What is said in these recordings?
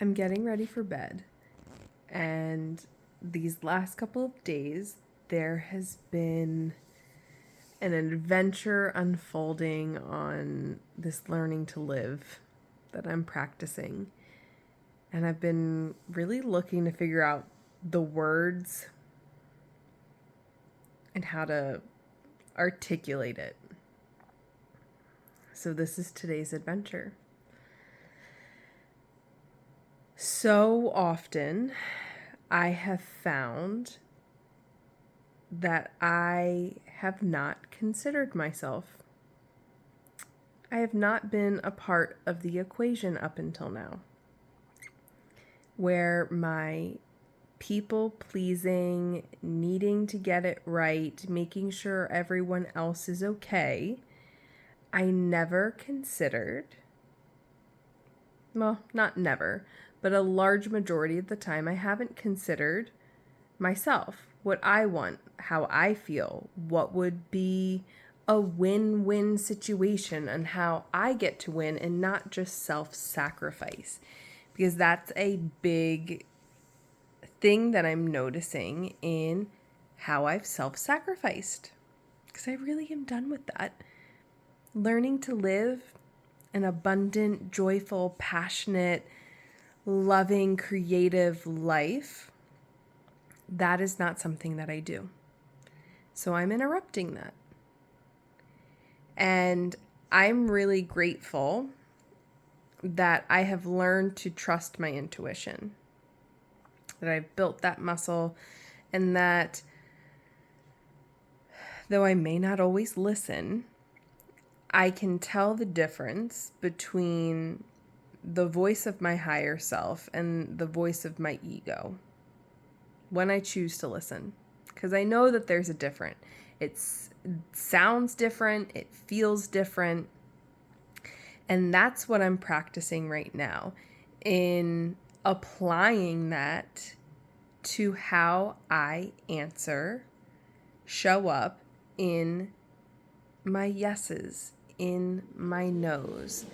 I'm getting ready for bed, and these last couple of days, there has been an adventure unfolding on this learning to live that I'm practicing. And I've been really looking to figure out the words and how to articulate it. So, this is today's adventure. So often, I have found that I have not considered myself. I have not been a part of the equation up until now, where my people pleasing, needing to get it right, making sure everyone else is okay, I never considered, well, not never, but a large majority of the time, I haven't considered myself, what I want, how I feel, what would be a win-win situation, and how I get to win and not just self-sacrifice. Because that's a big thing that I'm noticing in how I've self-sacrificed. Because I really am done with that. Learning to live an abundant, joyful, passionate, loving, creative life, that is not something that I do. So I'm interrupting that. And I'm really grateful that I have learned to trust my intuition, that I've built that muscle, and that though I may not always listen, I can tell the difference between the voice of my higher self and the voice of my ego when I choose to listen. Because I know that there's a difference. It sounds different, it feels different. And that's what I'm practicing right now, in applying that to how I answer, show up in my yeses, in my no's.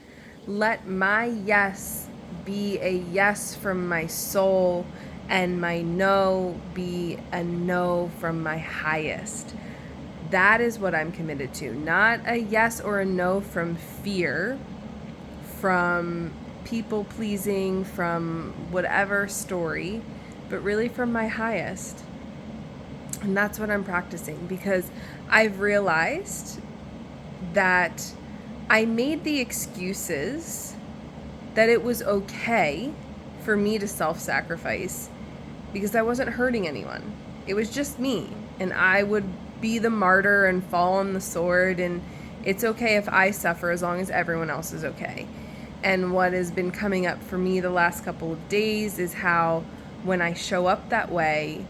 Let my yes be a yes from my soul, and my no be a no from my highest. That is what I'm committed to. Not a yes or a no from fear, from people pleasing, from whatever story, but really from my highest. And that's what I'm practicing, because I've realized that I made the excuses that it was okay for me to self-sacrifice because I wasn't hurting anyone. It was just me, and I would be the martyr and fall on the sword, and it's okay if I suffer as long as everyone else is okay. And what has been coming up for me the last couple of days is how when I show up that way,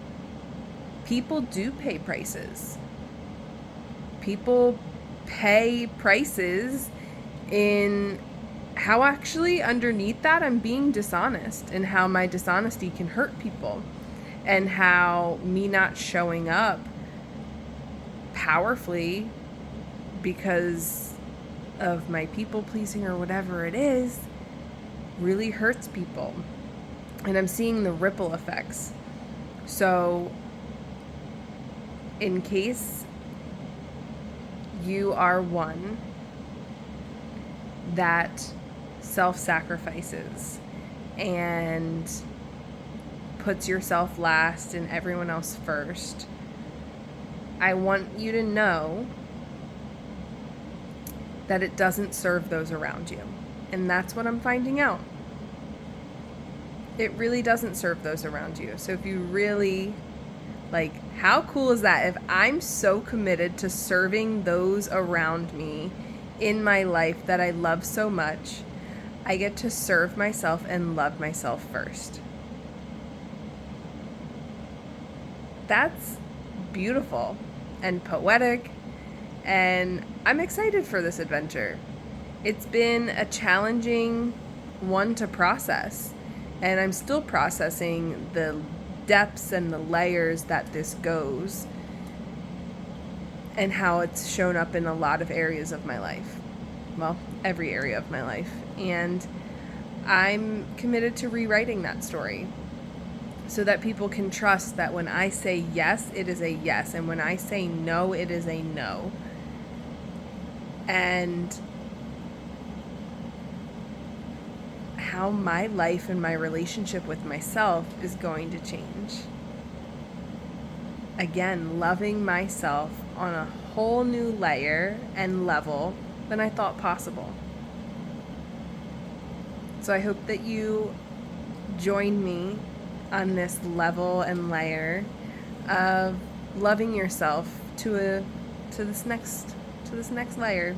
people do pay prices. People pay prices in how actually underneath that I'm being dishonest, and how my dishonesty can hurt people, and how me not showing up powerfully because of my people pleasing or whatever it is really hurts people. And I'm seeing the ripple effects. So in case you are one that self-sacrifices and puts yourself last and everyone else first, I want you to know that it doesn't serve those around you. And that's what I'm finding out. It really doesn't serve those around you. So if you really, how cool is that? If I'm so committed to serving those around me in my life that I love so much, I get to serve myself and love myself first. That's beautiful and poetic, and I'm excited for this adventure. It's been a challenging one to process, and I'm still processing the depths and the layers that this goes, and how it's shown up in a lot of areas of my life. Well, every area of my life. And I'm committed to rewriting that story so that people can trust that when I say yes, it is a yes, and when I say no, it is a no. And how my life and my relationship with myself is going to change. Again, loving myself on a whole new layer and level than I thought possible. So I hope that you join me on this level and layer of loving yourself to this next layer.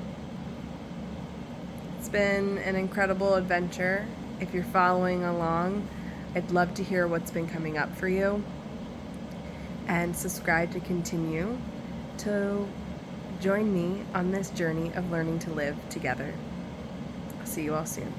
It's been an incredible adventure. If you're following along, I'd love to hear what's been coming up for you. And subscribe to continue to join me on this journey of learning to live together. I'll see you all soon.